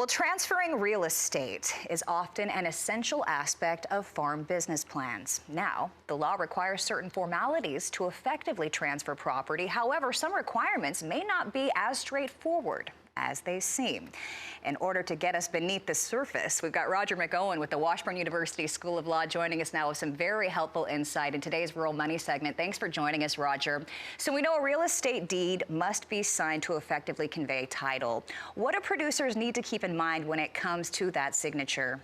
Well, transferring real estate is often an essential aspect of farm business plans. Now, the law requires certain formalities to effectively transfer property. However, some requirements may not be as straightforward as they seem. In order to get us beneath the surface, we've got Roger McEowen with the Washburn University School of Law joining us now with some very helpful insight in today's Rural Money segment. Thanks for joining us, Roger. So we know a real estate deed must be signed to effectively convey title. What do producers need to keep in mind when it comes to that signature?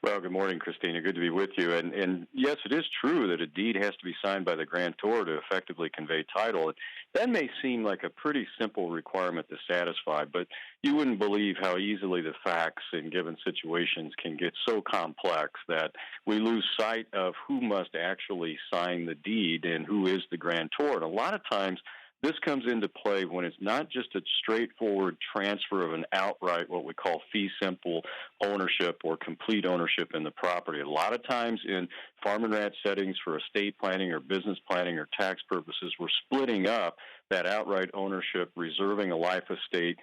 Well, good morning, Christina. Good to be with you. And yes, it is true that a deed has to be signed by the grantor to effectively convey title. That may seem like a pretty simple requirement to satisfy, but you wouldn't believe how easily the facts in given situations can get so complex that we lose sight of who must actually sign the deed and who is the grantor. And a lot of times, this comes into play when it's not just a straightforward transfer of an outright, what we call fee simple ownership or complete ownership in the property. A lot of times in farm and ranch settings for estate planning or business planning or tax purposes, we're splitting up that outright ownership, reserving a life estate,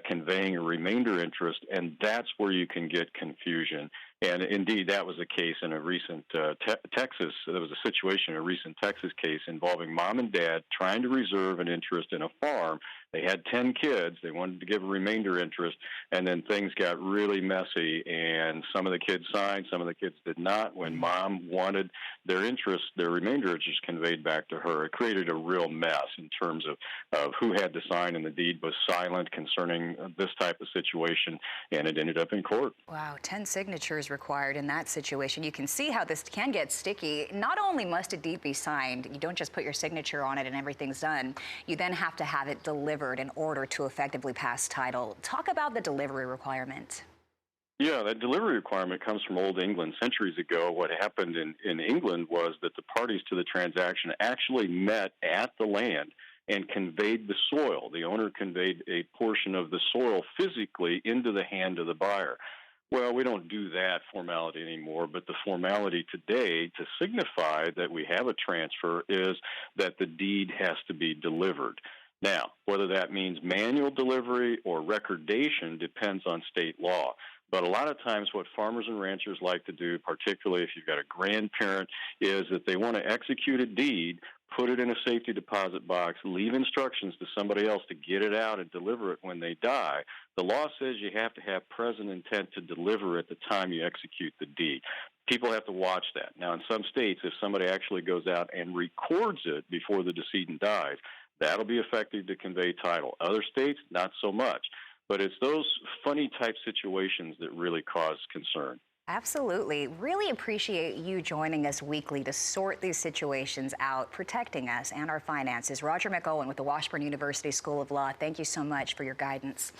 conveying a remainder interest, and that's where you can get confusion. And indeed, that was the case in a recent Texas. There was a situation in a recent Texas case involving mom and dad trying to reserve an interest in a farm. They had 10 kids. They wanted to give a remainder interest, and then things got really messy, and some of the kids signed, some of the kids did not. When mom wanted their interest, their remainder interest conveyed back to her, it created a real mess in terms of who had to sign, and the deed was silent concerning this type of situation, and it ended up in court. Wow, 10 signatures required in that situation. You can see how this can get sticky. Not only must a deed be signed, you don't just put your signature on it and everything's done. You then have to have it delivered in order to effectively pass title. Talk about the delivery requirement. Yeah, that delivery requirement comes from Old England. Centuries ago, what happened in England was that the parties to the transaction actually met at the land and conveyed the soil. The owner conveyed a portion of the soil physically into the hand of the buyer. Well, we don't do that formality anymore, but the formality today to signify that we have a transfer is that the deed has to be delivered. Now, whether that means manual delivery or recordation depends on state law. But a lot of times what farmers and ranchers like to do, particularly if you've got a grandparent, is that they want to execute a deed, put it in a safety deposit box, leave instructions to somebody else to get it out and deliver it when they die. The law says you have to have present intent to deliver at the time you execute the deed. People have to watch that. Now, in some states, if somebody actually goes out and records it before the decedent dies, that'll be effective to convey title. Other states, not so much. But it's those funny type situations that really cause concern. Absolutely. Really appreciate you joining us weekly to sort these situations out, protecting us and our finances. Roger McEowen with the Washburn University School of Law, thank you so much for your guidance.